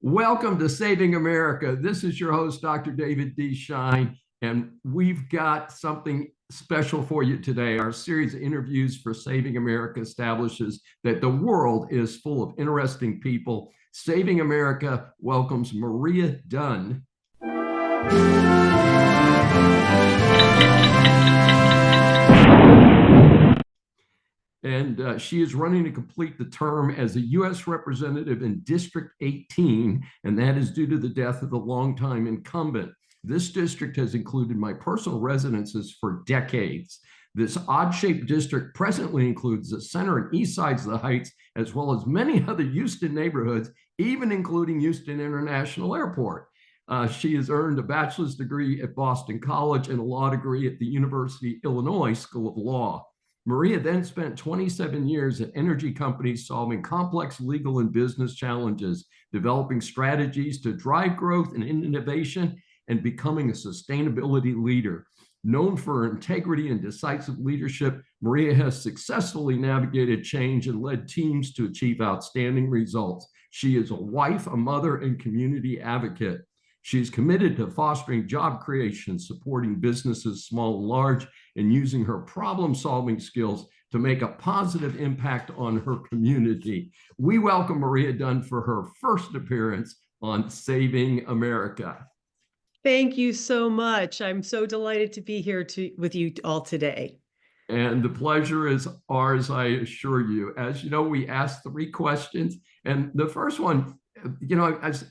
Welcome to Saving America. This is your host, Dr. David D. Schein, and we've got something special for you today. Our series of interviews for Saving America establishes that the world is full of interesting people. Saving America welcomes Maria Dunn. And she is running to complete the term as a U.S. representative in District 18, and that is due to the death of the longtime incumbent. This district has included my personal residences for decades. This odd-shaped district presently includes the center and east sides of the Heights, as well as many other Houston neighborhoods, even including Houston International Airport. She has earned a bachelor's degree at Boston College and a law degree at the University of Illinois School of Law. Maria then spent 27 years at energy companies solving complex legal and business challenges, developing strategies to drive growth and innovation, and becoming a sustainability leader. Known for her integrity and decisive leadership, Maria has successfully navigated change and led teams to achieve outstanding results. She is a wife, a mother, and community advocate. She's committed to fostering job creation, supporting businesses small and large, and using her problem-solving skills to make a positive impact on her community. We welcome Maria Dunn for her first appearance on Saving America. Thank you so much. I'm so delighted to be here with you all today. And the pleasure is ours, I assure you. As you know, we asked 3 questions, and the first one,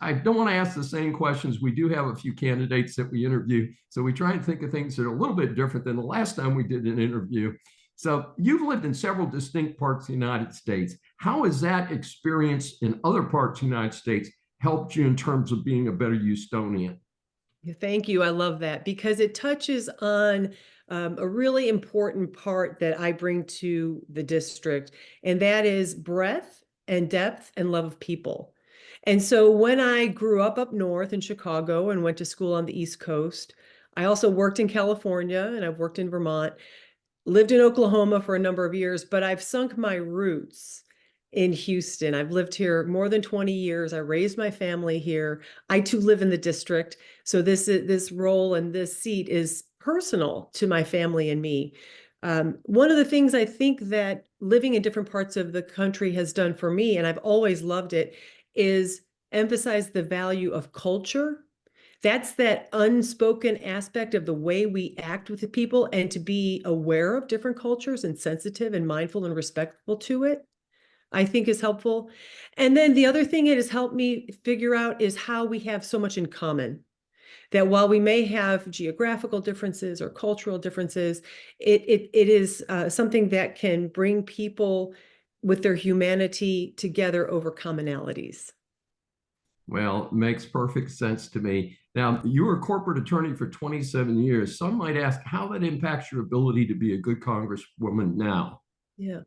I don't want to ask the same questions. We do have a few candidates that we interview, so we try and think of things that are a little bit different than the last time we did an interview. So you've lived in several distinct parts of the United States. How has that experience in other parts of the United States helped you in terms of being a better Houstonian? Thank you. I love that because it touches on a really important part that I bring to the district, and that is breadth and depth and love of people. And so when I grew up north in Chicago and went to school on the East Coast, I also worked in California and I've worked in Vermont, lived in Oklahoma for a number of years, but I've sunk my roots in Houston. I've lived here more than 20 years. I raised my family here. I too live in the district. So this role and this seat is personal to my family and me. One of the things I think that living in different parts of the country has done for me, and I've always loved it, is emphasize the value of culture. That's that unspoken aspect of the way we act with the people, and to be aware of different cultures and sensitive and mindful and respectful to it, I think is helpful. And then the other thing it has helped me figure out is how we have so much in common. That while we may have geographical differences or cultural differences, it is something that can bring people with their humanity together over commonalities. Well, it makes perfect sense to me. Now, you were a corporate attorney for 27 years. Some might ask how that impacts your ability to be a good congresswoman now. Yeah.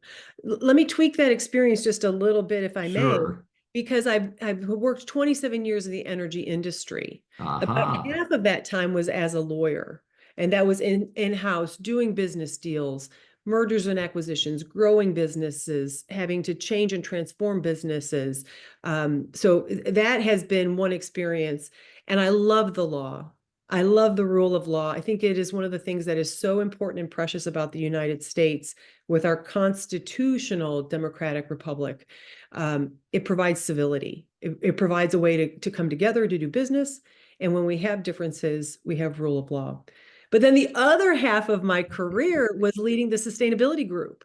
Let me tweak that experience just a little bit, if I may, Sure. because I've worked 27 years in the energy industry. About Aha. half of that time was as a lawyer, and that was in-house doing business deals, mergers and acquisitions, growing businesses, having to change and transform businesses. So that has been one experience, and I love the law. I love the rule of law. I think it is one of the things that is so important and precious about the United States with our constitutional democratic republic. It provides civility. It provides a way to come together to do business. And when we have differences, we have rule of law. But then the other half of my career was leading the sustainability group.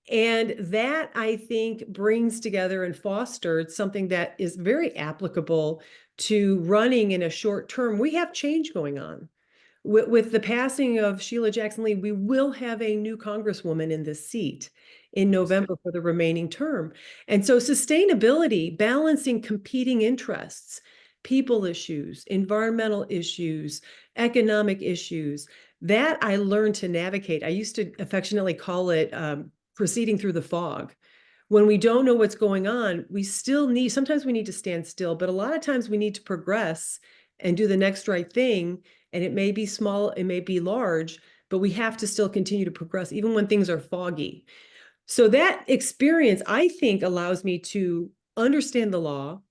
And that, I think, brings together and fostered something that is very applicable to running in a short term. We have change going on. With the passing of Sheila Jackson Lee, we will have a new congresswoman in this seat in November for the remaining term. And so sustainability, balancing competing interests, people issues, environmental issues, economic issues, that I learned to navigate. I used to affectionately call it proceeding through the fog. When we don't know what's going on, sometimes we need to stand still, but a lot of times we need to progress and do the next right thing. And it may be small, it may be large, but we have to still continue to progress even when things are foggy. So that experience, I think, allows me to understand the law,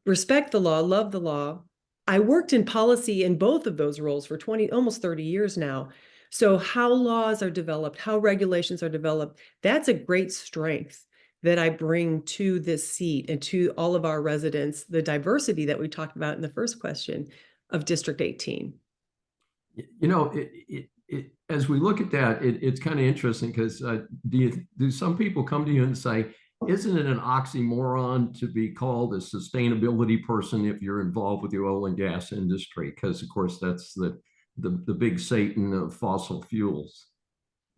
respect the law, love the law. I worked in policy in both of those roles for 20, almost 30 years now. So how laws are developed, how regulations are developed, that's a great strength that I bring to this seat and to all of our residents, the diversity that we talked about in the first question of District 18. You know, as we look at that, it's kind of interesting because do some people come to you and say, isn't it an oxymoron to be called a sustainability person if you're involved with the oil and gas industry? Because of course that's the big Satan of fossil fuels.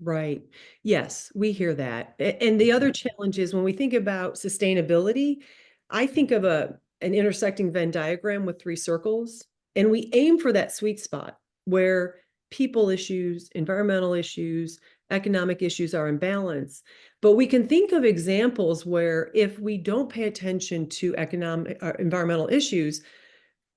Right. Yes, we hear that. And the other challenge is when we think about sustainability, I think of an intersecting Venn diagram with three circles, and we aim for that sweet spot where people issues, environmental issues, economic issues are in balance. But we can think of examples where if we don't pay attention to economic or environmental issues,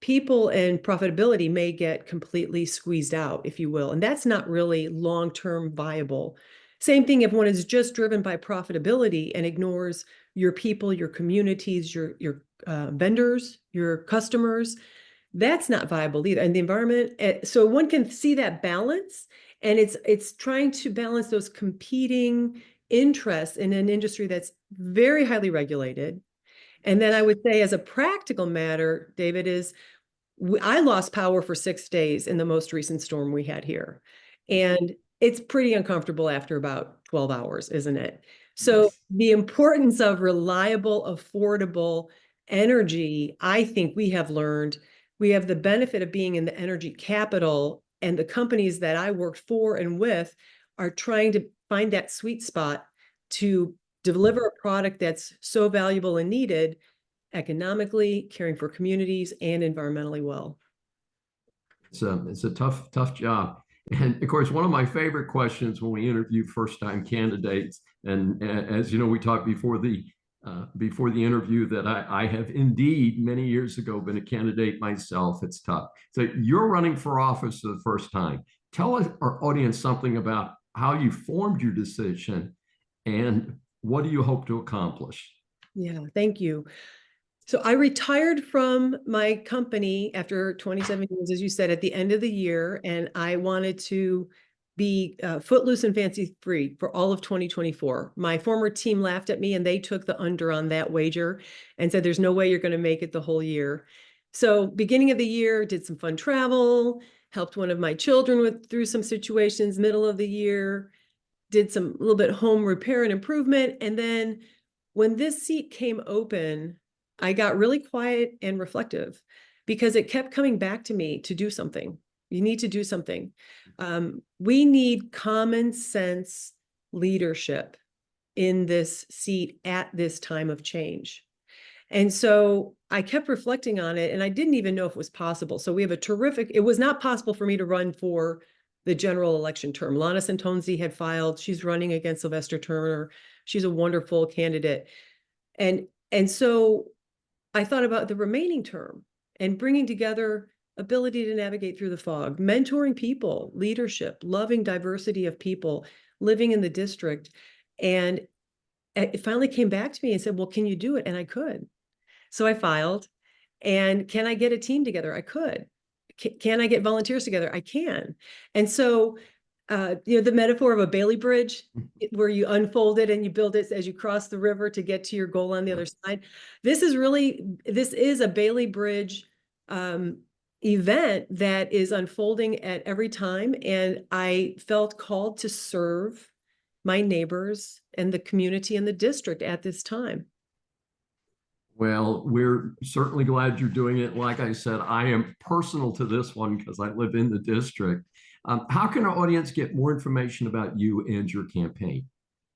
people and profitability may get completely squeezed out, if you will. And that's not really long-term viable. Same thing if one is just driven by profitability and ignores your people, your communities, your vendors, your customers, that's not viable either. And the environment, so one can see that balance, and it's trying to balance those competing interests in an industry that's very highly regulated. And then I would say, as a practical matter, David, is I lost power for 6 days in the most recent storm we had here. And it's pretty uncomfortable after about 12 hours, isn't it? So Yes. the importance of reliable, affordable energy, I think we have learned. We have the benefit of being in the energy capital, and the companies that I worked for and with are trying to find that sweet spot to deliver a product that's so valuable and needed economically, caring for communities, and environmentally well. It's a tough job. And of course, one of my favorite questions when we interview first-time candidates, and as you know, we talked before the interview that I have indeed many years ago been a candidate myself. It's tough. So you're running for office for the first time. Tell our audience something about how you formed your decision and what do you hope to accomplish? Yeah, thank you. So I retired from my company after 27 years, as you said, at the end of the year, and I wanted to be footloose and fancy free for all of 2024. My former team laughed at me, and they took the under on that wager and said, there's no way you're going to make it the whole year. So beginning of the year, did some fun travel, helped one of my children through some situations, middle of the year, did some little bit home repair and improvement. And then when this seat came open, I got really quiet and reflective because it kept coming back to me to do something. You need to do something. We need common sense leadership in this seat at this time of change. And so I kept reflecting on it, and I didn't even know if it was possible. So we have it was not possible for me to run for the general election term. Lana Santonzi had filed, she's running against Sylvester Turner. She's a wonderful candidate. And so I thought about the remaining term and bringing together ability to navigate through the fog, mentoring people, leadership, loving diversity of people, living in the district. And it finally came back to me and said, well, can you do it? And I could. So I filed. And can I get a team together? I could. Can I get volunteers together? I can. And so, the metaphor of a Bailey Bridge, where you unfold it and you build it as you cross the river to get to your goal on the other side. This is a Bailey Bridge event that is unfolding at every time. And I felt called to serve my neighbors and the community and the district at this time. Well, we're certainly glad you're doing it. Like I said, I am personal to this one because I live in the district. How can our audience get more information about you and your campaign?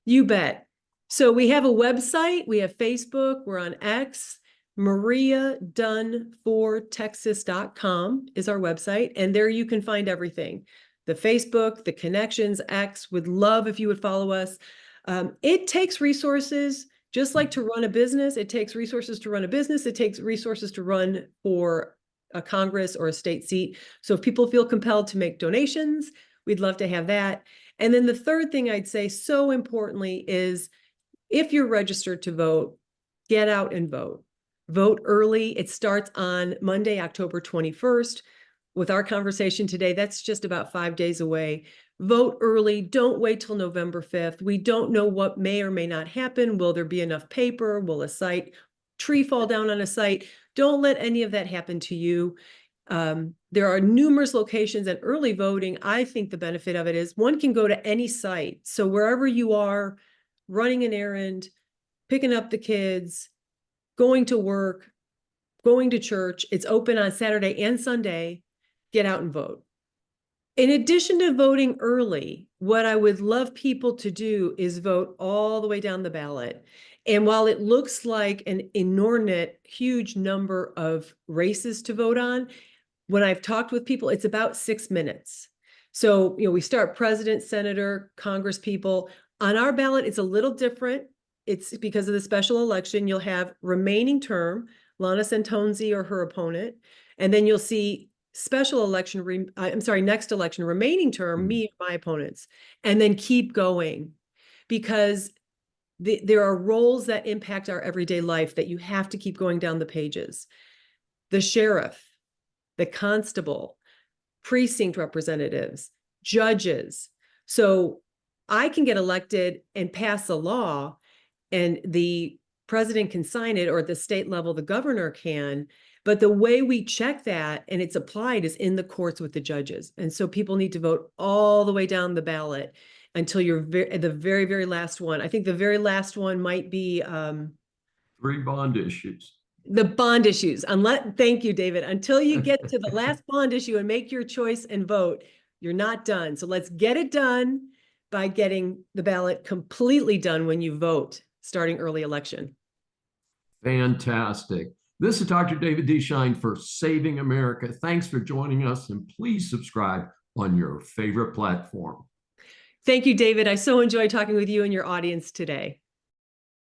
You bet. So we have a website, we have Facebook, we're on X. Maria Dunn for Texas.com is our website. And there you can find everything. The Facebook, the connections, X. Would love if you would follow us. It takes resources. Just like to run a business, it takes resources to run a business. It takes resources to run for a Congress or a state seat. So if people feel compelled to make donations, we'd love to have that. And then the third thing I'd say, so importantly, is if you're registered to vote, get out and vote. Vote early. It starts on Monday, October 21st. With our conversation today, that's just about 5 days away. Vote early. Don't wait till November 5th. We don't know what may or may not happen. Will there be enough paper? Will a tree fall down on a site? Don't let any of that happen to you. There are numerous locations and early voting. I think the benefit of it is one can go to any site. So wherever you are, running an errand, picking up the kids, going to work, going to church, it's open on Saturday and Sunday. Get out and vote. In addition to voting early, what I would love people to do is vote all the way down the ballot. And while it looks like an inordinate, huge number of races to vote on, when I've talked with people, it's about 6 minutes. So, we start president, senator, congress people. On our ballot, it's a little different. It's because of the special election. You'll have remaining term, Lana Santonzi or her opponent, and then you'll see special election, next election, remaining term, me and my opponents, and then keep going, because there are roles that impact our everyday life that you have to keep going down the pages. The sheriff, the constable, precinct representatives, judges. So I can get elected and pass a law, and the president can sign it, or at the state level, the governor can. But the way we check that and it's applied is in the courts with the judges. And so people need to vote all the way down the ballot until you're the very, very last one. I think the very last one might be 3 bond issues. The bond issues. Thank you, David. Until you get to the last bond issue and make your choice and vote, you're not done. So let's get it done by getting the ballot completely done when you vote, starting early election. Fantastic. This is Dr. David D. Schein for Saving America. Thanks for joining us, and please subscribe on your favorite platform. Thank you, David. I so enjoyed talking with you and your audience today.